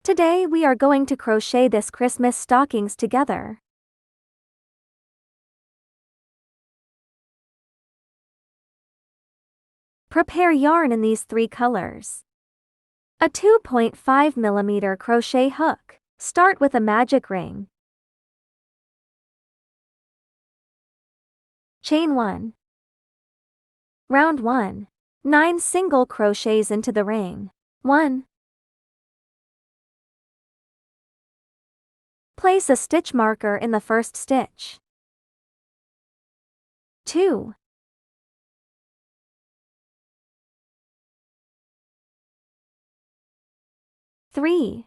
Today we are going to crochet this Christmas stockings together. Prepare yarn in these 3 colors. A 2.5mm crochet hook. Start with a magic ring. Chain 1. Round 1. 9 single crochets into the ring. 1. Place a stitch marker in the first stitch. 2. 3.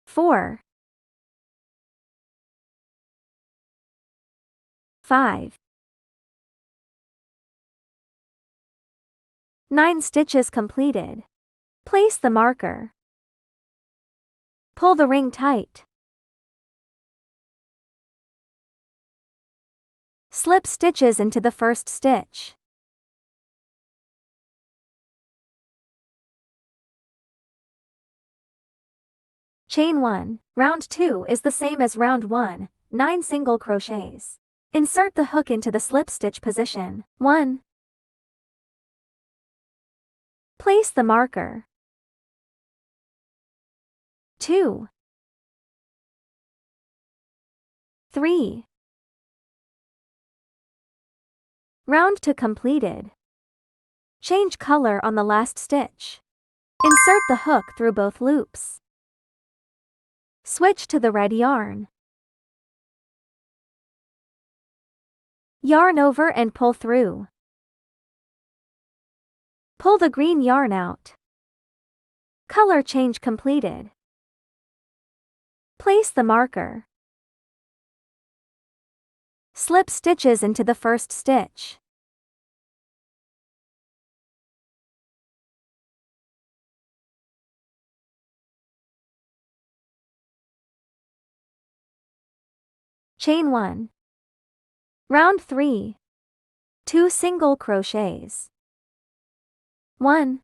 4. 5. 9 stitches completed. Place the marker. Pull the ring tight. Slip stitches into the first stitch. Chain 1. Round 2 is the same as round 1, 9 single crochets. Insert the hook into the slip stitch position. 1. Place the marker. 2. 3. Round to completed. Change color on the last stitch. Insert the hook through both loops. Switch to the red yarn. Yarn over and pull through. Pull the green yarn out. Color change completed. Place the marker. Slip stitches into the first stitch. Chain 1. Round 3. 2 single crochets. 1.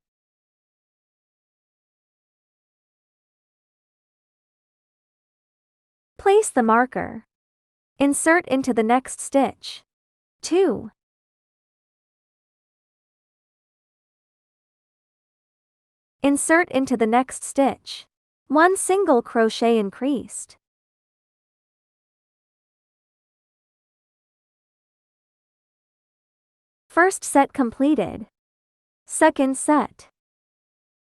Place the marker. Insert into the next stitch. 2. Insert into the next stitch. 1 single crochet increased. First set completed. Second set.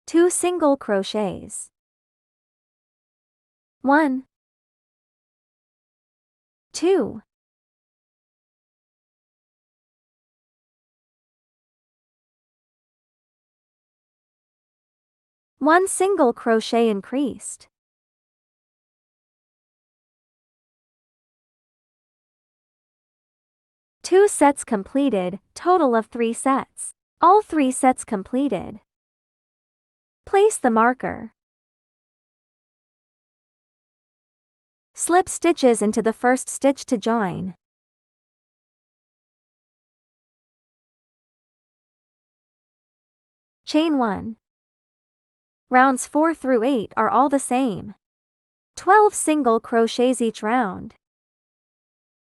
2 single crochets. 1. 2. 1 single crochet increased. Two sets completed, total of 3 sets. All 3 sets completed. Place the marker. Slip stitches into the first stitch to join. Chain 1. Rounds 4 through 8 are all the same. 12 single crochets each round.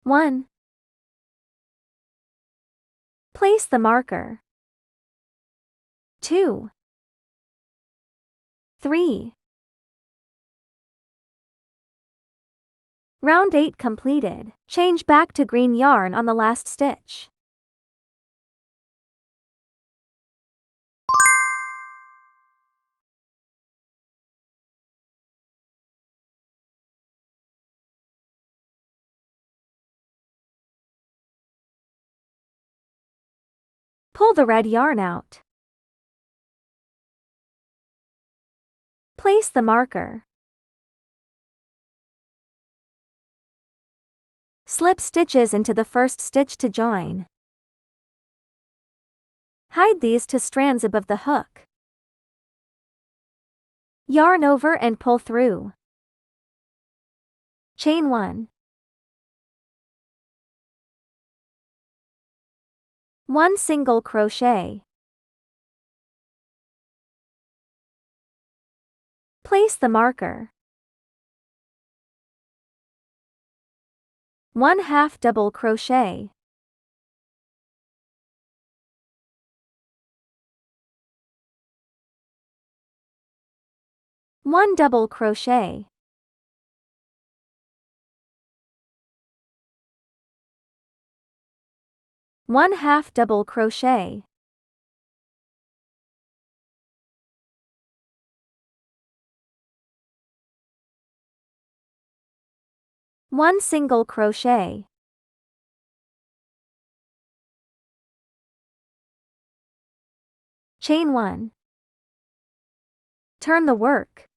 1. Place the marker. 2. 3. Round 8 completed. Change back to green yarn on the last stitch. Pull the red yarn out. Place the marker. Slip stitches into the first stitch to join. Hide these 2 strands above the hook. Yarn over and pull through. Chain 1. 1 single crochet. Place the marker. 1/2 double crochet. 1 double crochet. 1/2 double crochet. 1 single crochet. Chain 1. Turn the work.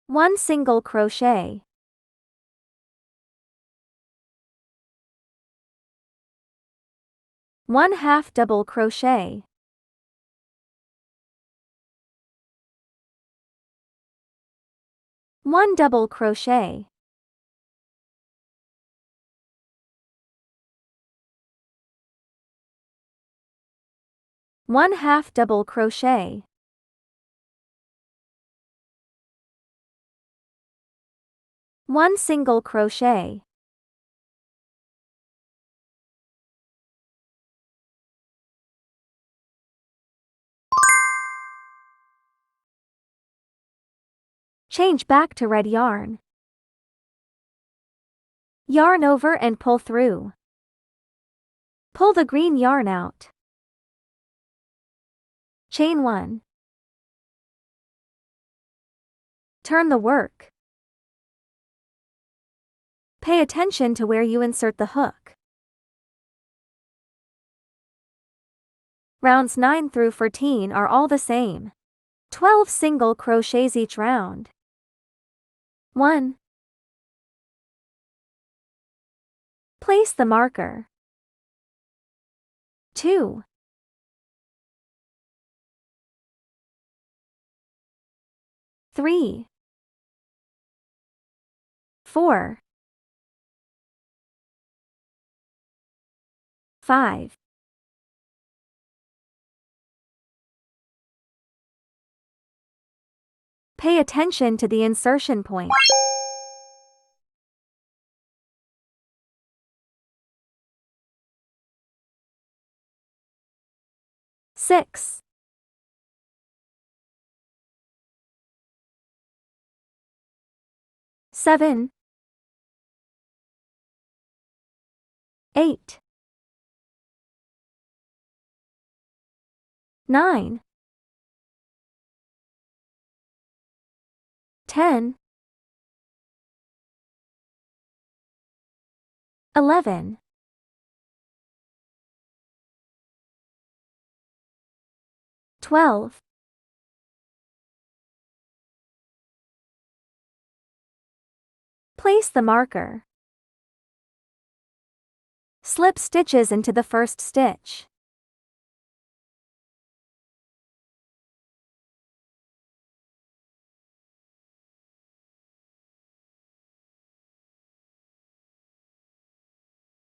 1 single crochet. 1/2 double crochet. 1 double crochet. 1/2 double crochet. 1 single crochet. Change back to red yarn. Yarn over and pull through. Pull the green yarn out. Chain 1. Turn the work. Pay attention to where you insert the hook. Rounds 9 through 14 are all the same. 12 single crochets each round. 1. Place the marker. 2. 3. 4. 5. 'Pay attention to the insertion point. 6. 7. 8. 9. 10. 11. 12. 'Place the marker. Slip stitches into the first stitch.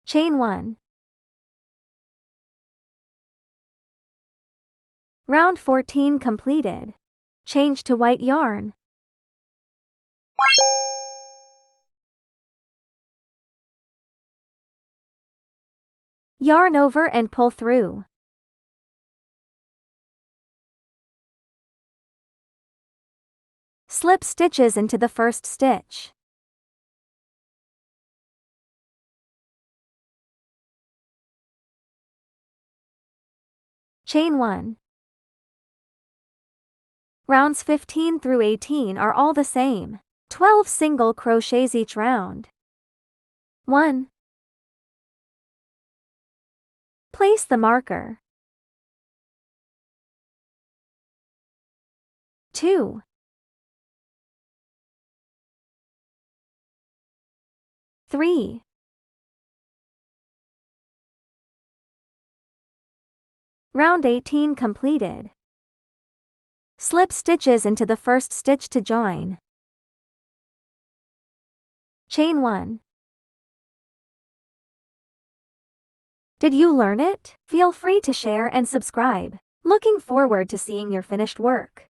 Chain 1. Round 14 completed. Change to white yarn. Yarn over and pull through. Slip stitches into the first stitch. Chain 1. Rounds 15 through 18 are all the same. 12 single crochets each round. 1. Place the marker. 2. 3. 18 completed. Slip stitches into the first stitch to join. Chain 1. Did you learn it? Feel free to share and subscribe. Looking forward to seeing your finished work.